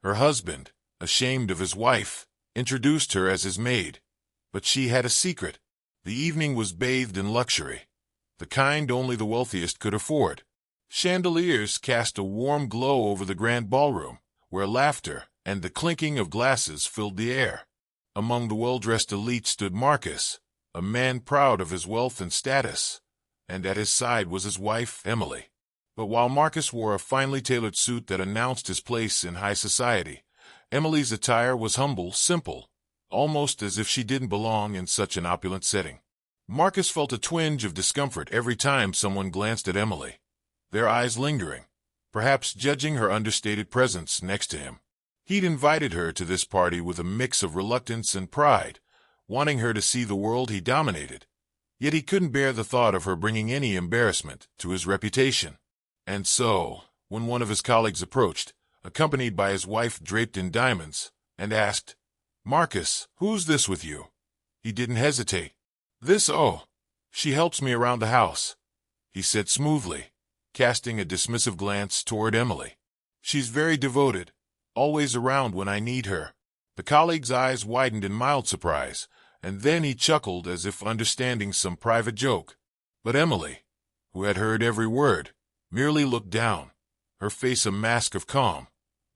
Her husband, ashamed of his wife, introduced her as his maid. But she had a secret. The evening was bathed in luxury, the kind only the wealthiest could afford. Chandeliers cast a warm glow over the grand ballroom, where laughter and the clinking of glasses filled the air. Among the well-dressed elite stood Marcus, a man proud of his wealth and status, and at his side was his wife, Emily. But while Marcus wore a finely tailored suit that announced his place in high society, Emily's attire was humble, simple, almost as if she didn't belong in such an opulent setting. Marcus felt a twinge of discomfort every time someone glanced at Emily, their eyes lingering, perhaps judging her understated presence next to him. He'd invited her to this party with a mix of reluctance and pride, wanting her to see the world he dominated. Yet he couldn't bear the thought of her bringing any embarrassment to his reputation. And so, when one of his colleagues approached, accompanied by his wife draped in diamonds, and asked, "Marcus, who's this with you?" he didn't hesitate. She helps me around the house," he said smoothly, casting a dismissive glance toward Emily. "She's very devoted, always around when I need her." The colleague's eyes widened in mild surprise, and then he chuckled as if understanding some private joke. But Emily, who had heard every word, merely looked down, her face a mask of calm,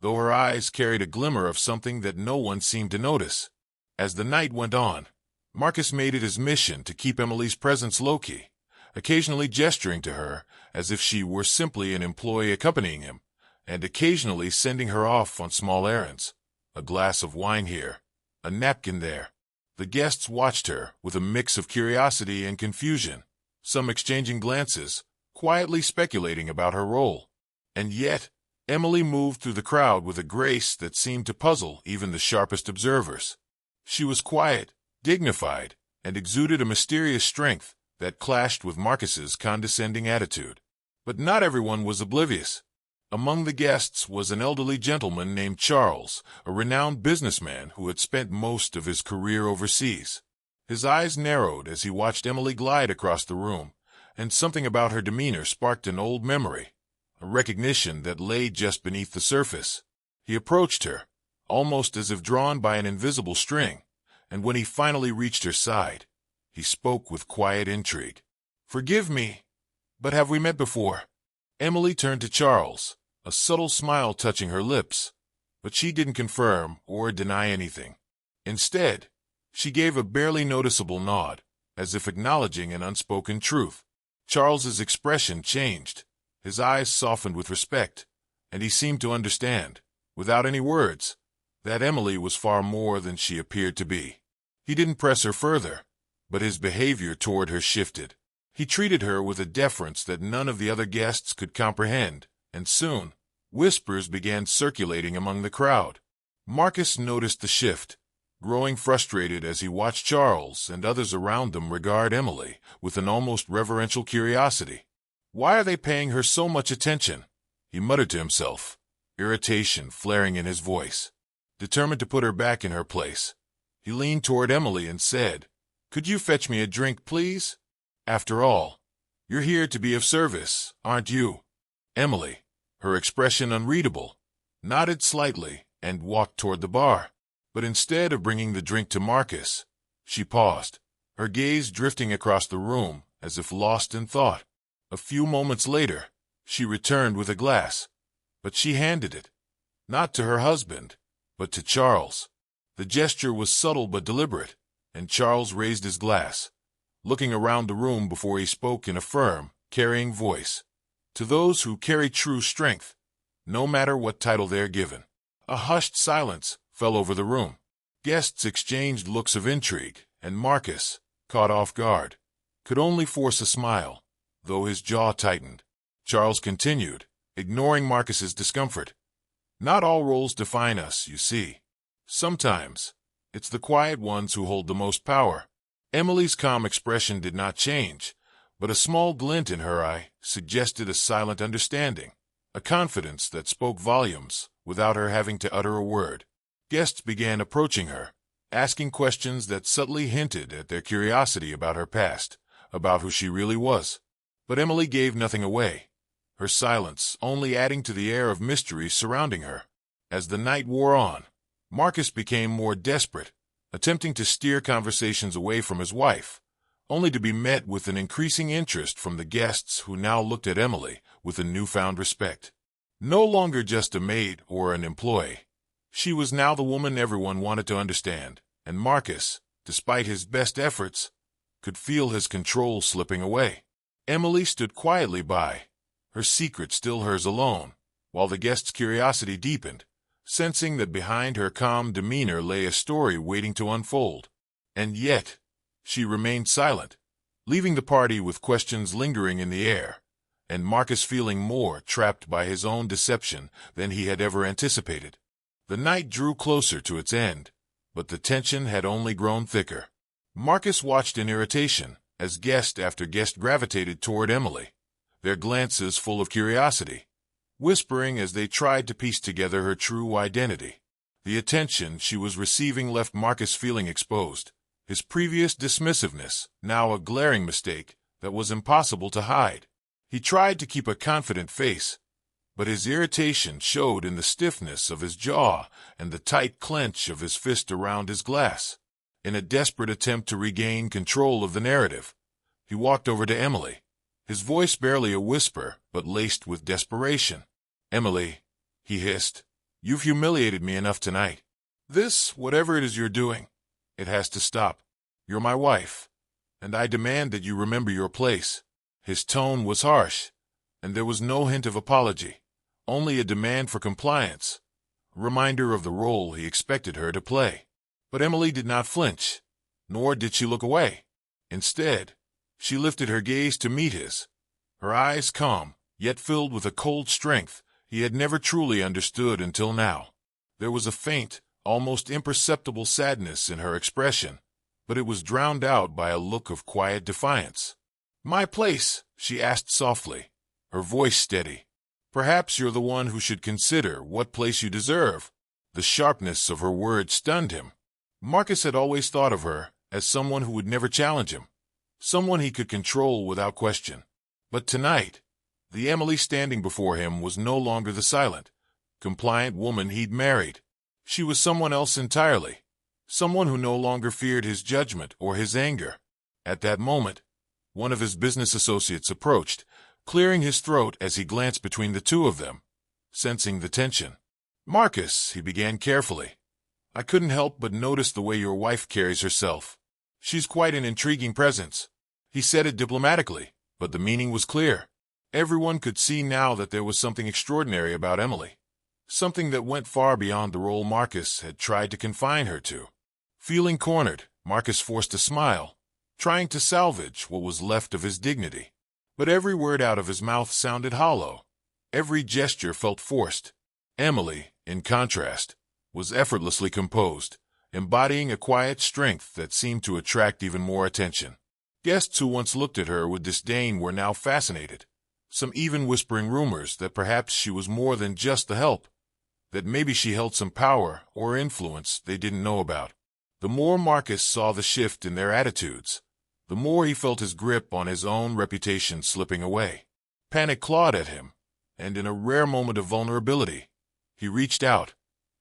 though her eyes carried a glimmer of something that no one seemed to notice. As the night went on, Marcus made it his mission to keep Emily's presence low-key, occasionally gesturing to her as if she were simply an employee accompanying him, and occasionally sending her off on small errands. A glass of wine here, a napkin there. The guests watched her with a mix of curiosity and confusion, some exchanging glances, quietly speculating about her role. And yet, Emily moved through the crowd with a grace that seemed to puzzle even the sharpest observers. She was quiet, dignified, and exuded a mysterious strength that clashed with Marcus's condescending attitude. But not everyone was oblivious. Among the guests was an elderly gentleman named Charles, a renowned businessman who had spent most of his career overseas. His eyes narrowed as he watched Emily glide across the room, and something about her demeanor sparked an old memory, a recognition that lay just beneath the surface. He approached her, almost as if drawn by an invisible string, and when he finally reached her side, he spoke with quiet intrigue. "Forgive me, but have we met before?" Emily turned to Charles, a subtle smile touching her lips, but she didn't confirm or deny anything. Instead, she gave a barely noticeable nod, as if acknowledging an unspoken truth. Charles's expression changed. His eyes softened with respect, and he seemed to understand, without any words, that Emily was far more than she appeared to be. He didn't press her further, but his behavior toward her shifted. He treated her with a deference that none of the other guests could comprehend, and soon, whispers began circulating among the crowd. Marcus noticed the shift, growing frustrated as he watched Charles and others around them regard Emily with an almost reverential curiosity. "Why are they paying her so much attention?" he muttered to himself, irritation flaring in his voice. Determined to put her back in her place, he leaned toward Emily and said, "Could you fetch me a drink, please? After all, you're here to be of service, aren't you?" Emily, her expression unreadable, nodded slightly and walked toward the bar. But instead of bringing the drink to Marcus, she paused, her gaze drifting across the room as if lost in thought. A few moments later, she returned with a glass, but she handed it, not to her husband, but to Charles. The gesture was subtle but deliberate, and Charles raised his glass, looking around the room before he spoke in a firm, carrying voice. "To those who carry true strength, no matter what title they're given." A hushed silence fell over the room. Guests exchanged looks of intrigue, and Marcus, caught off guard, could only force a smile, though his jaw tightened. Charles continued, ignoring Marcus's discomfort. "Not all roles define us, you see. Sometimes, it's the quiet ones who hold the most power." Emily's calm expression did not change, but a small glint in her eye suggested a silent understanding, a confidence that spoke volumes without her having to utter a word. Guests began approaching her, asking questions that subtly hinted at their curiosity about her past, about who she really was. But Emily gave nothing away, her silence only adding to the air of mystery surrounding her. As the night wore on, Marcus became more desperate, attempting to steer conversations away from his wife, only to be met with an increasing interest from the guests who now looked at Emily with a newfound respect. No longer just a maid or an employee. She was now the woman everyone wanted to understand, and Marcus, despite his best efforts, could feel his control slipping away. Emily stood quietly by, her secret still hers alone, while the guests' curiosity deepened, sensing that behind her calm demeanor lay a story waiting to unfold. And yet, she remained silent, leaving the party with questions lingering in the air, and Marcus feeling more trapped by his own deception than he had ever anticipated. The night drew closer to its end, but the tension had only grown thicker. Marcus watched in irritation as guest after guest gravitated toward Emily, their glances full of curiosity, whispering as they tried to piece together her true identity. The attention she was receiving left Marcus feeling exposed, his previous dismissiveness now a glaring mistake that was impossible to hide. He tried to keep a confident face, but his irritation showed in the stiffness of his jaw and the tight clench of his fist around his glass. In a desperate attempt to regain control of the narrative, he walked over to Emily, his voice barely a whisper but laced with desperation. "Emily," he hissed, "you've humiliated me enough tonight. This, whatever it is you're doing, it has to stop. You're my wife, and I demand that you remember your place." His tone was harsh, and there was no hint of apology, only a demand for compliance, a reminder of the role he expected her to play. But Emily did not flinch, nor did she look away. Instead, she lifted her gaze to meet his, her eyes calm, yet filled with a cold strength he had never truly understood until now. There was a faint, almost imperceptible sadness in her expression, but it was drowned out by a look of quiet defiance. "My place?" she asked softly, her voice steady. "Perhaps you're the one who should consider what place you deserve." The sharpness of her words stunned him. Marcus had always thought of her as someone who would never challenge him, someone he could control without question. But tonight, the Emily standing before him was no longer the silent, compliant woman he'd married. She was someone else entirely, someone who no longer feared his judgment or his anger. At that moment, one of his business associates approached, clearing his throat as he glanced between the two of them, sensing the tension. "Marcus," he began carefully, "I couldn't help but notice the way your wife carries herself. She's quite an intriguing presence." He said it diplomatically, but the meaning was clear. Everyone could see now that there was something extraordinary about Emily, something that went far beyond the role Marcus had tried to confine her to. Feeling cornered, Marcus forced a smile, trying to salvage what was left of his dignity. But every word out of his mouth sounded hollow. Every gesture felt forced. Emily, in contrast, was effortlessly composed, embodying a quiet strength that seemed to attract even more attention. Guests who once looked at her with disdain were now fascinated, some even whispering rumors that perhaps she was more than just a help, that maybe she held some power or influence they didn't know about. The more Marcus saw the shift in their attitudes, the more he felt his grip on his own reputation slipping away. Panic clawed at him, and in a rare moment of vulnerability, he reached out,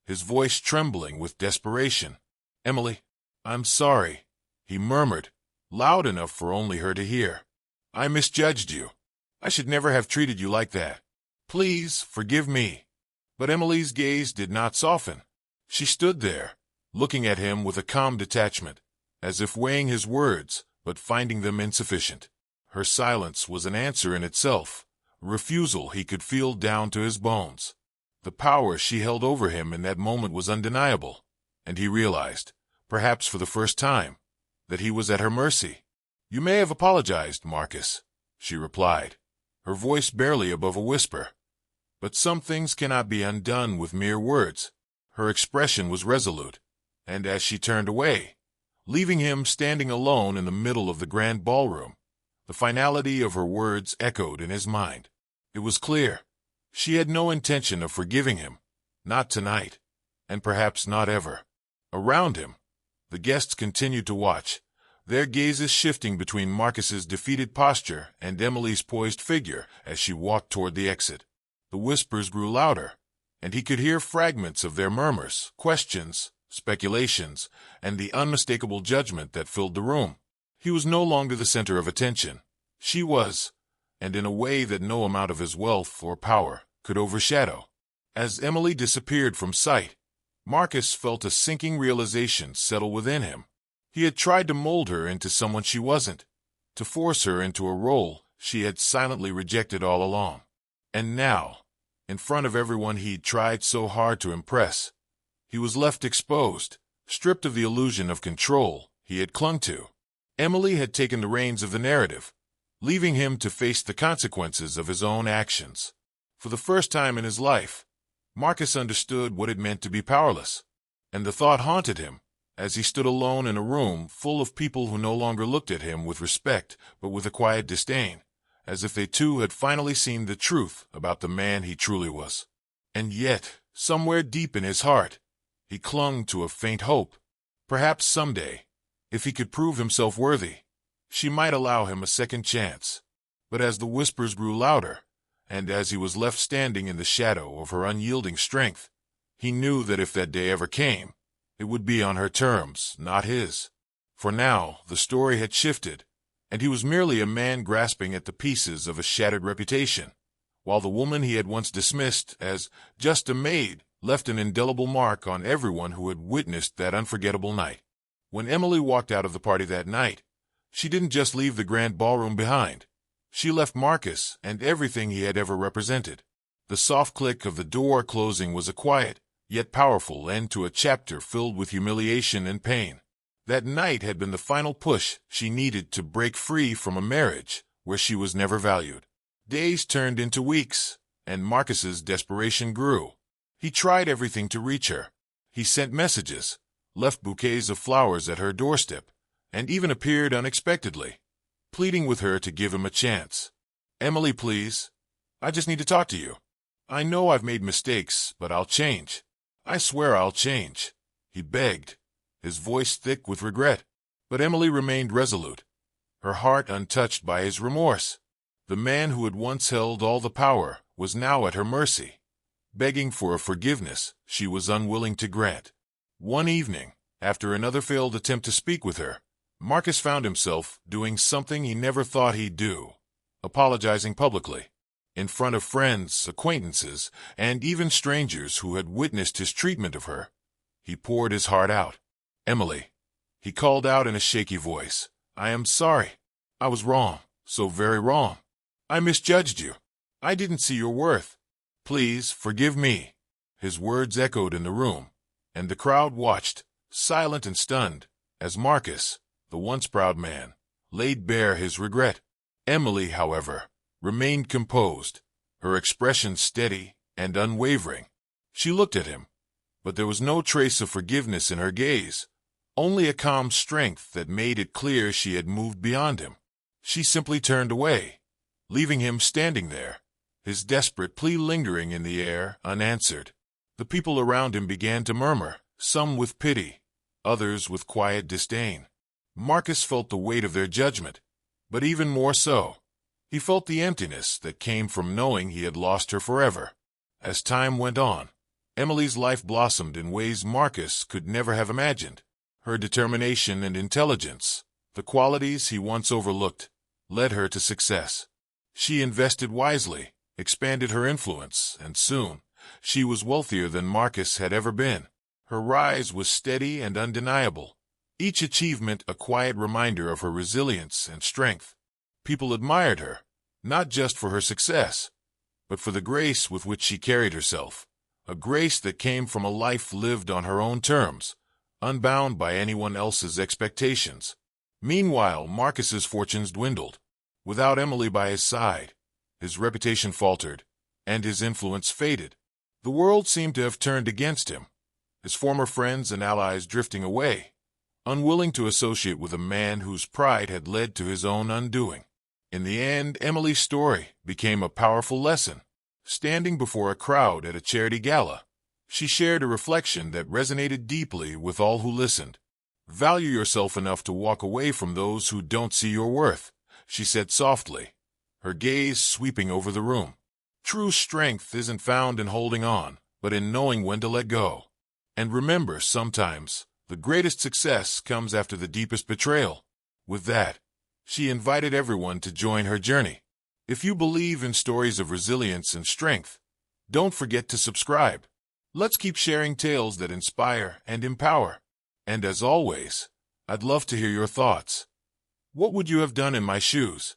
his voice trembling with desperation. "Emily, I'm sorry," he murmured, loud enough for only her to hear. "I misjudged you. I should never have treated you like that. Please forgive me." But Emily's gaze did not soften. She stood there, looking at him with a calm detachment, as if weighing his words, but finding them insufficient. Her silence was an answer in itself, a refusal he could feel down to his bones. The power she held over him in that moment was undeniable, and he realized, perhaps for the first time, that he was at her mercy. "You may have apologized, Marcus," she replied, her voice barely above a whisper. "But some things cannot be undone with mere words." Her expression was resolute, and as she turned away, leaving him standing alone in the middle of the grand ballroom, the finality of her words echoed in his mind. It was clear. She had no intention of forgiving him, not tonight, and perhaps not ever. Around him, the guests continued to watch, their gazes shifting between Marcus's defeated posture and Emily's poised figure as she walked toward the exit. The whispers grew louder, and he could hear fragments of their murmurs, questions, speculations, and the unmistakable judgment that filled the room. He was no longer the center of attention. She was, and in a way that no amount of his wealth or power could overshadow. As Emily disappeared from sight, Marcus felt a sinking realization settle within him. He had tried to mold her into someone she wasn't, to force her into a role she had silently rejected all along. And now, in front of everyone he'd tried so hard to impress, he was left exposed, stripped of the illusion of control he had clung to. Emily had taken the reins of the narrative, leaving him to face the consequences of his own actions. For the first time in his life, Marcus understood what it meant to be powerless, and the thought haunted him as he stood alone in a room full of people who no longer looked at him with respect but with a quiet disdain, as if they too had finally seen the truth about the man he truly was. And yet, somewhere deep in his heart, he clung to a faint hope. Perhaps someday, if he could prove himself worthy, she might allow him a second chance. But as the whispers grew louder, and as he was left standing in the shadow of her unyielding strength, he knew that if that day ever came, it would be on her terms, not his. For now, the story had shifted, and he was merely a man grasping at the pieces of a shattered reputation, while the woman he had once dismissed as just a maid left an indelible mark on everyone who had witnessed that unforgettable night. When Emily walked out of the party that night, she didn't just leave the grand ballroom behind. She left Marcus and everything he had ever represented. The soft click of the door closing was a quiet, yet powerful end to a chapter filled with humiliation and pain. That night had been the final push she needed to break free from a marriage where she was never valued. Days turned into weeks, and Marcus's desperation grew. He tried everything to reach her. He sent messages, left bouquets of flowers at her doorstep, and even appeared unexpectedly, pleading with her to give him a chance. "Emily, please. I just need to talk to you. I know I've made mistakes, but I'll change. I swear I'll change," he begged, his voice thick with regret. But Emily remained resolute, her heart untouched by his remorse. The man who had once held all the power was now at her mercy, begging for a forgiveness she was unwilling to grant. One evening, after another failed attempt to speak with her, Marcus found himself doing something he never thought he'd do, apologizing publicly. In front of friends, acquaintances, and even strangers who had witnessed his treatment of her, he poured his heart out. "Emily," he called out in a shaky voice, "I am sorry. I was wrong, so very wrong. I misjudged you. I didn't see your worth. Please forgive me." His words echoed in the room, and the crowd watched, silent and stunned, as Marcus, the once proud man, laid bare his regret. Emily, however, remained composed, her expression steady and unwavering. She looked at him, but there was no trace of forgiveness in her gaze, only a calm strength that made it clear she had moved beyond him. She simply turned away, leaving him standing there, his desperate plea lingering in the air, unanswered. The people around him began to murmur, some with pity, others with quiet disdain. Marcus felt the weight of their judgment, but even more so, he felt the emptiness that came from knowing he had lost her forever. As time went on, Emily's life blossomed in ways Marcus could never have imagined. Her determination and intelligence, the qualities he once overlooked, led her to success. She invested wisely, expanded her influence, and soon, she was wealthier than Marcus had ever been. Her rise was steady and undeniable, each achievement a quiet reminder of her resilience and strength. People admired her, not just for her success, but for the grace with which she carried herself, a grace that came from a life lived on her own terms, unbound by anyone else's expectations. Meanwhile, Marcus's fortunes dwindled. Without Emily by his side, his reputation faltered, and his influence faded. The world seemed to have turned against him, his former friends and allies drifting away, unwilling to associate with a man whose pride had led to his own undoing. In the end, Emily's story became a powerful lesson. Standing before a crowd at a charity gala, she shared a reflection that resonated deeply with all who listened. "Value yourself enough to walk away from those who don't see your worth," she said softly, her gaze sweeping over the room. "True strength isn't found in holding on, but in knowing when to let go. And remember, sometimes, the greatest success comes after the deepest betrayal. With that, she invited everyone to join her journey. If you believe in stories of resilience and strength, don't forget to subscribe. Let's keep sharing tales that inspire and empower. And as always, I'd love to hear your thoughts. What would you have done in my shoes?